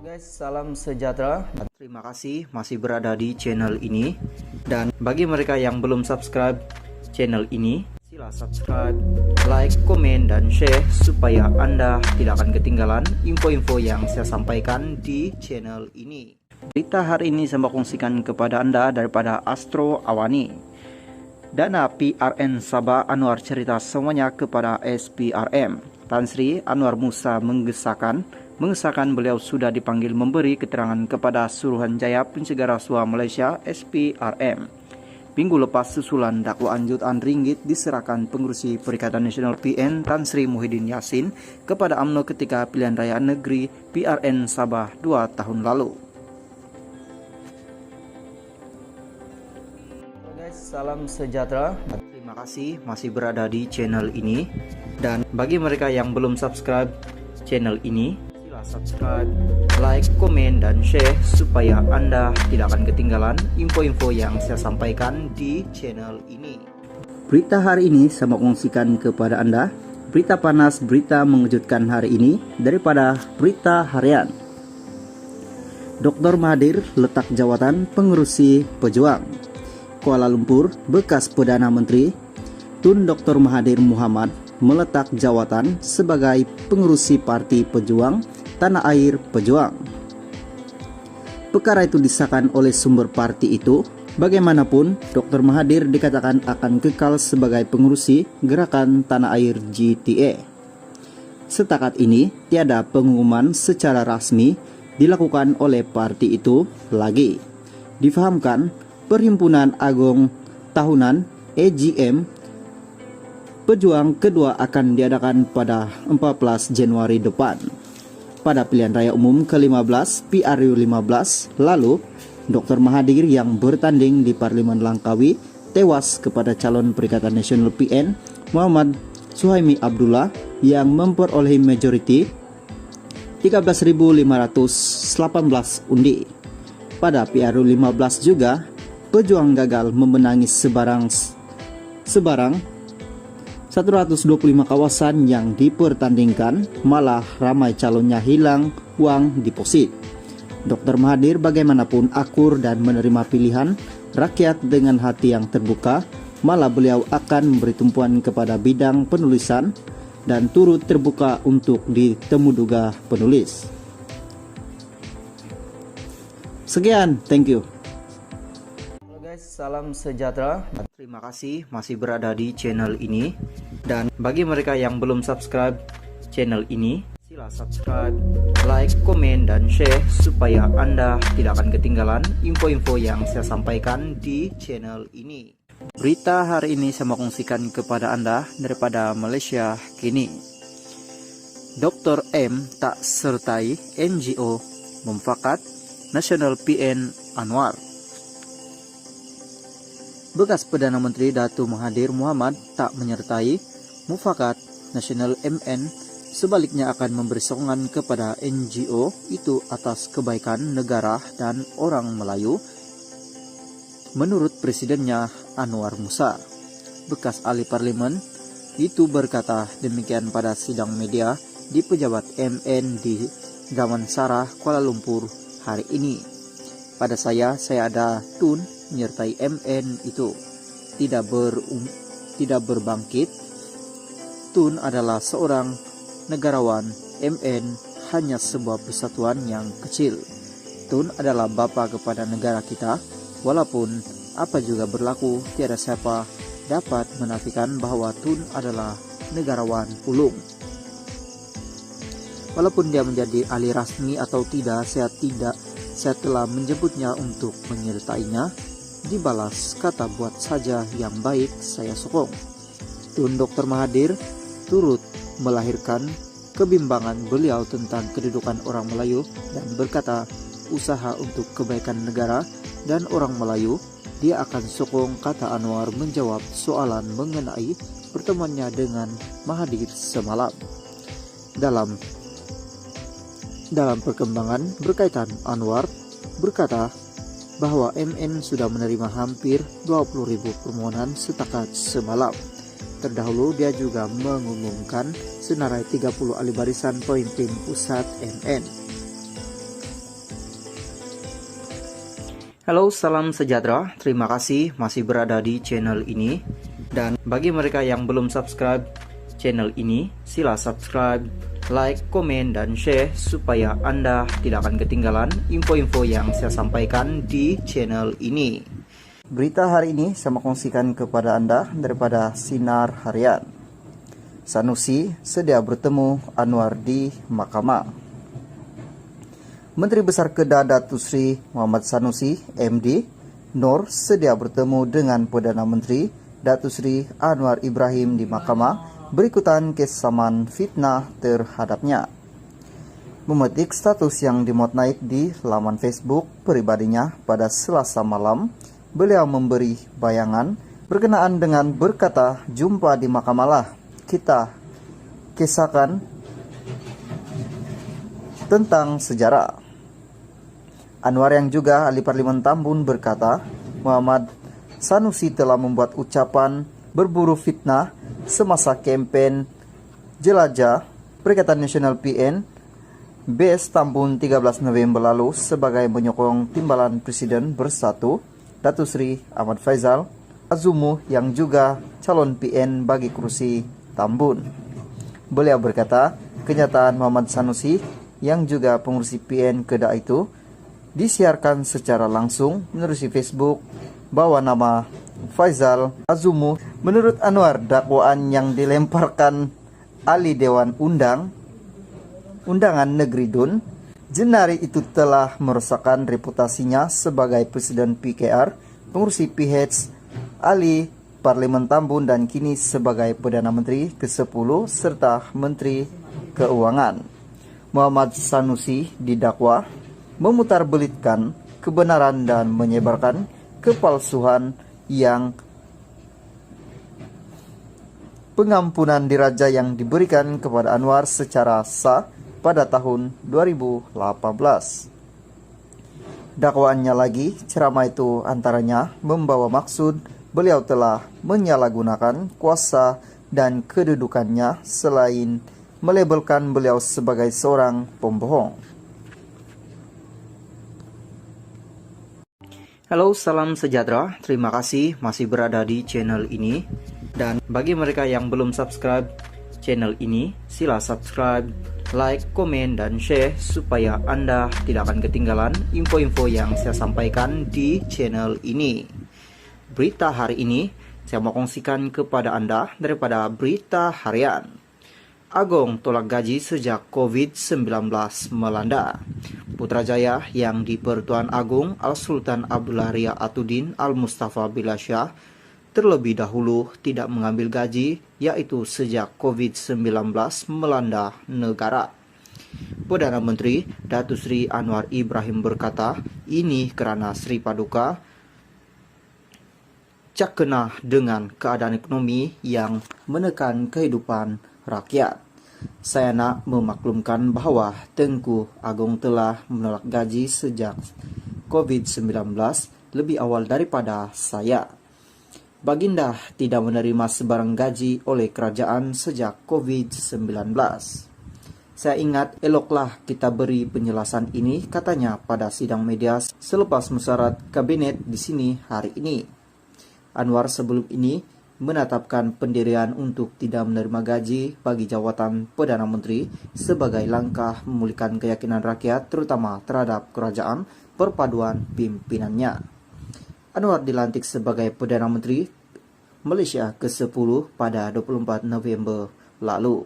Halo guys, salam sejahtera. Terima kasih masih berada di channel ini. Dan bagi mereka yang belum subscribe channel ini, sila subscribe, like, komen, dan share supaya Anda tidak akan ketinggalan info-info yang saya sampaikan di channel ini. Berita hari ini saya kongsikan kepada Anda daripada Astro Awani. Dana PRN Sabah Anwar cerita semuanya kepada SPRM. Tan Sri Anwar Musa mengesahkan beliau sudah dipanggil memberi keterangan kepada Suruhanjaya Pencegah Rasuah Malaysia SPRM. Minggu lepas susulan dakwaan jutaan ringgit diserahkan pengurusi Perikatan Nasional PN Tan Sri Muhyiddin Yassin kepada UMNO ketika pilihan raya negeri PRN Sabah 2 tahun lalu. Halo guys, salam sejahtera. Terima kasih masih berada di channel ini. Dan bagi mereka yang belum subscribe channel ini, subscribe, like, komen, dan share supaya Anda tidak akan ketinggalan info-info yang saya sampaikan di channel ini. Berita hari ini saya mau kongsikan kepada Anda berita panas, berita mengejutkan hari ini daripada Berita Harian. Dr. Mahathir letak jawatan pengurusi pejuang. Kuala Lumpur, bekas Perdana Menteri Tun Dr. Mahathir Mohamad meletak jawatan sebagai pengurusi Parti Pejuang Tanah Air Pejuang. Perkara itu disahkan oleh sumber parti itu. Bagaimanapun, Dr. Mahathir dikatakan akan kekal sebagai pengurusi Gerakan Tanah Air GTA. Setakat ini, tiada pengumuman secara rasmi dilakukan oleh parti itu lagi. Difahamkan, Perhimpunan Agung Tahunan AGM Pejuang kedua akan diadakan pada 14 Januari depan. Pada pilihan raya umum ke-15 PRU 15 lalu, Dr. Mahathir yang bertanding di Parlimen Langkawi tewas kepada calon Perikatan Nasional PN Muhammad Suhaimi Abdullah yang memperoleh majoriti 13.518 undi. Pada PRU 15 juga, pejuang gagal memenangi sebarang 125 kawasan yang dipertandingkan, malah ramai calonnya hilang uang deposit. Dr. Mahathir bagaimanapun akur dan menerima pilihan rakyat dengan hati yang terbuka, malah beliau akan memberi tumpuan kepada bidang penulisan dan turut terbuka untuk ditemuduga penulis. Sekian, thank you. Halo guys, salam sejahtera. Terima kasih masih berada di channel ini. Dan bagi mereka yang belum subscribe channel ini, sila subscribe, like, komen, dan share supaya Anda tidak akan ketinggalan info-info yang saya sampaikan di channel ini. Berita hari ini saya mau kongsikan kepada Anda daripada Malaysia kini. Dr. M tak sertai NGO memfakat Nasional PN Anwar. Bekas Perdana Menteri Datuk Mahathir Mohamad tak menyertai mufakat Nasional MN, sebaliknya akan memberi sokongan kepada NGO itu atas kebaikan negara dan orang Melayu, menurut presidennya Anwar Musa. Bekas ahli parlimen itu berkata demikian pada sidang media di pejabat MN di Damansara, Kuala Lumpur hari ini. Pada saya ada Tun menyertai MN itu tidak berbangkit. Tun adalah seorang negarawan, MN hanya sebuah persatuan yang kecil. Tun adalah bapa kepada negara kita. Walaupun apa juga berlaku, tiada siapa dapat menafikan bahwa Tun adalah negarawan ulung. Walaupun dia menjadi ahli rasmi atau tidak, saya telah menjemputnya untuk menyertainya. Dibalas kata buat saja yang baik, saya sokong. Tun Dr. Mahathir turut melahirkan kebimbangan beliau tentang kedudukan orang Melayu dan berkata usaha untuk kebaikan negara dan orang Melayu dia akan sokong, kata Anwar menjawab soalan mengenai pertemuannya dengan Mahathir semalam. Dalam perkembangan berkaitan, Anwar berkata bahwa MN sudah menerima hampir 20.000 permohonan setakat semalam. Terdahulu dia juga mengumumkan senarai 30 ahli barisan pemimpin pusat MN. Halo, salam sejahtera. Terima kasih masih berada di channel ini. Dan bagi mereka yang belum subscribe channel ini, sila subscribe, like, komen, dan share supaya Anda tidak akan ketinggalan info-info yang saya sampaikan di channel ini. Berita hari ini saya mau kongsikan kepada Anda daripada Sinar Harian. Sanusi sedia bertemu Anwar di Mahkamah. Menteri Besar Kedah Datuk Seri Muhammad Sanusi, MD, Nor sedia bertemu dengan Perdana Menteri Datuk Seri Anwar Ibrahim di Mahkamah berikutan kesamaan fitnah terhadapnya. Memetik status yang dimuat naik di laman Facebook pribadinya pada Selasa malam, beliau memberi bayangan berkenaan dengan berkata, "Jumpa di mahkamah lah, kita kisahkan tentang sejarah." Anwar yang juga ahli Parlimen Tambun berkata, Muhammad Sanusi telah membuat ucapan berburu fitnah semasa kempen jelajah Perikatan Nasional PN BS Tambun 13 November lalu sebagai menyokong timbalan Presiden Bersatu Datuk Seri Ahmad Faizal Azumu yang juga calon PN bagi kursi Tambun. Beliau berkata, kenyataan Muhammad Sanusi yang juga pengurusi PN Kedah itu disiarkan secara langsung menerusi Facebook bawa nama Faizal Azumu. Menurut Anwar, dakwaan yang dilemparkan ahli Dewan Undangan Negeri DUN Jenari itu telah merusakkan reputasinya sebagai Presiden PKR, pengurusi PH, ahli Parlimen Tambun dan kini sebagai Perdana Menteri ke-10 serta Menteri Keuangan. Muhammad Sanusi didakwa memutarbelitkan kebenaran dan menyebarkan kepalsuan yang pengampunan diraja yang diberikan kepada Anwar secara sah pada tahun 2018. Dakwaannya lagi, ceramah itu antaranya membawa maksud beliau telah menyalahgunakan kuasa dan kedudukannya selain melabelkan beliau sebagai seorang pembohong. Halo, salam sejahtera. Terima kasih masih berada di channel ini. Dan bagi mereka yang belum subscribe channel ini, sila subscribe, like, komen, dan share supaya Anda tidak akan ketinggalan info-info yang saya sampaikan di channel ini. Berita hari ini saya mau kongsikan kepada Anda daripada Berita Harian. Agong tolak gaji sejak COVID-19 melanda. Putrajaya yang di Pertuan Agong Al-Sultan Abdullah Ria Atudin Al-Mustafa Bilasyah terlebih dahulu tidak mengambil gaji, yaitu sejak COVID-19 melanda negara. Perdana Menteri Datuk Seri Anwar Ibrahim berkata, ini karena Sri Paduka cakena dengan keadaan ekonomi yang menekan kehidupan rakyat. Saya nak memaklumkan bahwa Tengku Agong telah menolak gaji sejak COVID-19 lebih awal daripada saya. Baginda tidak menerima sebarang gaji oleh kerajaan sejak COVID-19. Saya ingat eloklah kita beri penjelasan ini, katanya pada sidang media selepas musyawarah kabinet di sini hari ini. Anwar sebelum ini menetapkan pendirian untuk tidak menerima gaji bagi jawatan Perdana Menteri sebagai langkah memulihkan keyakinan rakyat terutama terhadap kerajaan perpaduan pimpinannya. Anwar dilantik sebagai Perdana Menteri Malaysia ke-10 pada 24 November lalu.